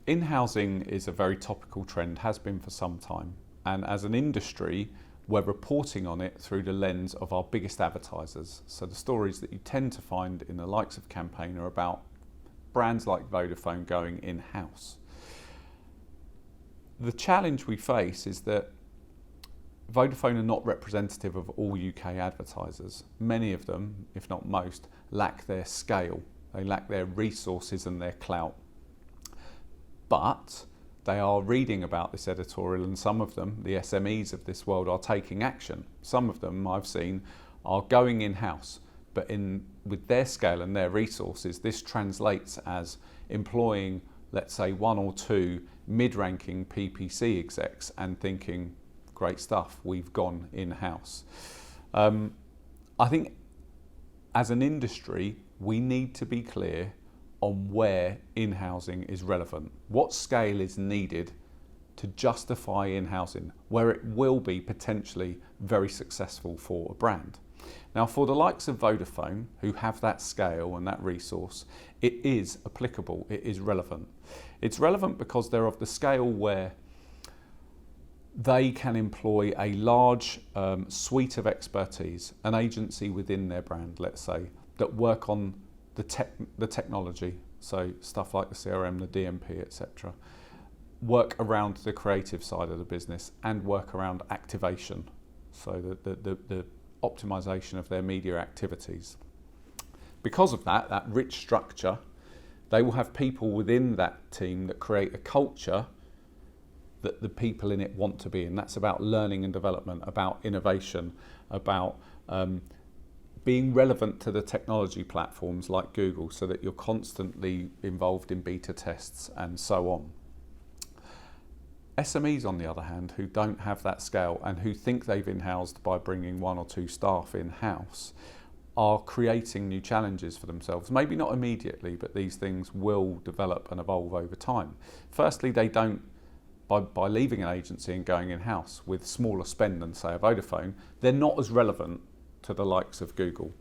In-housing is a very topical trend, has been for some time. And as an industry, we're reporting on it through the lens of our biggest advertisers. So the stories that you tend to find in the likes of Campaign are about brands like Vodafone going in-house. The challenge we face is that Vodafone are not representative of all UK advertisers. Many of them, if not most, lack their scale. They lack their resources and their clout. But they are reading about this editorial, and some of them, the SMEs of this world, are taking action. Some of them I've seen are going in-house, but with their scale and their resources, this translates as employing, let's say, one or two mid-ranking PPC execs and thinking, great stuff, we've gone in-house. I think as an industry, we need to be clear on where in-housing is relevant. What scale is needed to justify in-housing, where it will be potentially very successful for a brand. Now, for the likes of Vodafone, who have that scale and that resource, it is applicable, it is relevant. It's relevant because they're of the scale where they can employ a large suite of expertise, an agency within their brand, let's say, that work on the technology, so stuff like the CRM, the DMP, etc. Work around the creative side of the business and work around activation, so the optimization of their media activities. Because of that rich structure, they will have people within that team that create a culture that the people in it want to be in. That's about learning and development, about innovation, about being relevant to the technology platforms like Google, so that you're constantly involved in beta tests and so on. SMEs, on the other hand, who don't have that scale and who think they've in-housed by bringing one or two staff in-house, are creating new challenges for themselves. Maybe not immediately, but these things will develop and evolve over time. Firstly, they don't, by leaving an agency and going in-house with smaller spend than, say, a Vodafone, they're not as relevant to the likes of Google.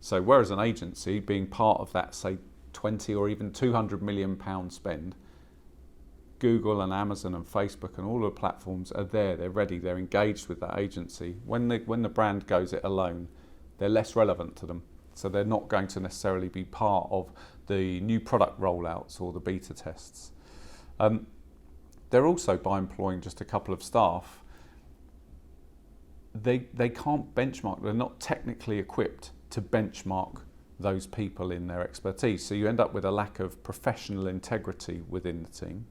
So whereas an agency, being part of that, say, 20 or even 200 million pound spend, Google and Amazon and Facebook and all the platforms are there, they're ready, they're engaged with that agency. When the brand goes it alone, they're less relevant to them. So they're not going to necessarily be part of the new product rollouts or the beta tests. They're also, by employing just a couple of staff, they can't benchmark, they're not technically equipped to benchmark those people in their expertise. So you end up with a lack of professional integrity within the team.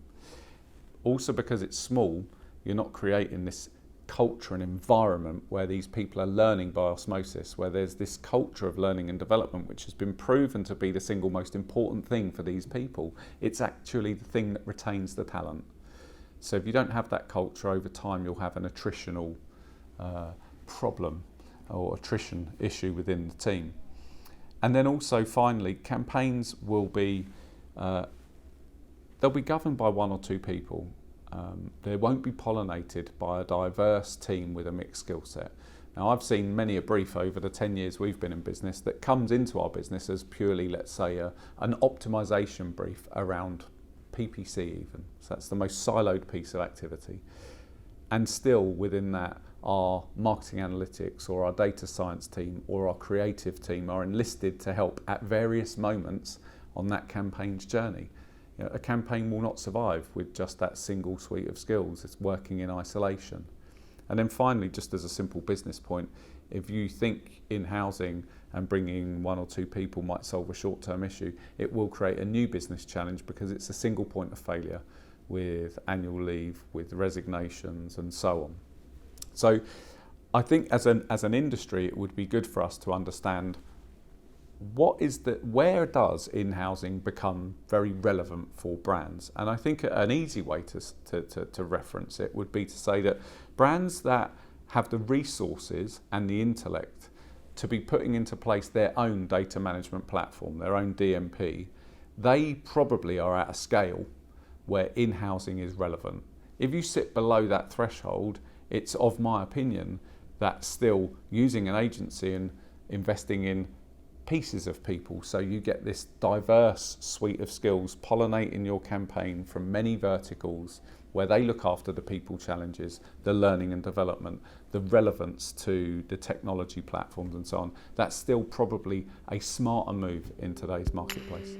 Also, because it's small, you're not creating this culture and environment where these people are learning by osmosis, where there's this culture of learning and development which has been proven to be the single most important thing for these people. It's actually the thing that retains the talent. So if you don't have that culture, over time you'll have an attritional problem or attrition issue within the team. And then also, finally, campaigns will be they'll be governed by one or two people. They won't be pollinated by a diverse team with a mixed skill set. Now, I've seen many a brief over the 10 years we've been in business that comes into our business as purely, let's say, an optimization brief around PPC even. So that's the most siloed piece of activity. And still within that, our marketing analytics or our data science team or our creative team are enlisted to help at various moments on that campaign's journey. You know, a campaign will not survive with just that single suite of skills. It's working in isolation. And then finally, just as a simple business point, if you think in-housing and bringing one or two people might solve a short-term issue, it will create a new business challenge because it's a single point of failure with annual leave, with resignations and so on. So I think as an industry, it would be good for us to understand where does in-housing become very relevant for brands? And I think an easy way to reference it would be to say that brands that have the resources and the intellect to be putting into place their own data management platform, their own DMP, they probably are at a scale where in-housing is relevant. If you sit below that threshold, it's of my opinion that still using an agency and investing in pieces of people, so you get this diverse suite of skills pollinating your campaign from many verticals, where they look after the people challenges, the learning and development, the relevance to the technology platforms and so on. That's still probably a smarter move in today's marketplace.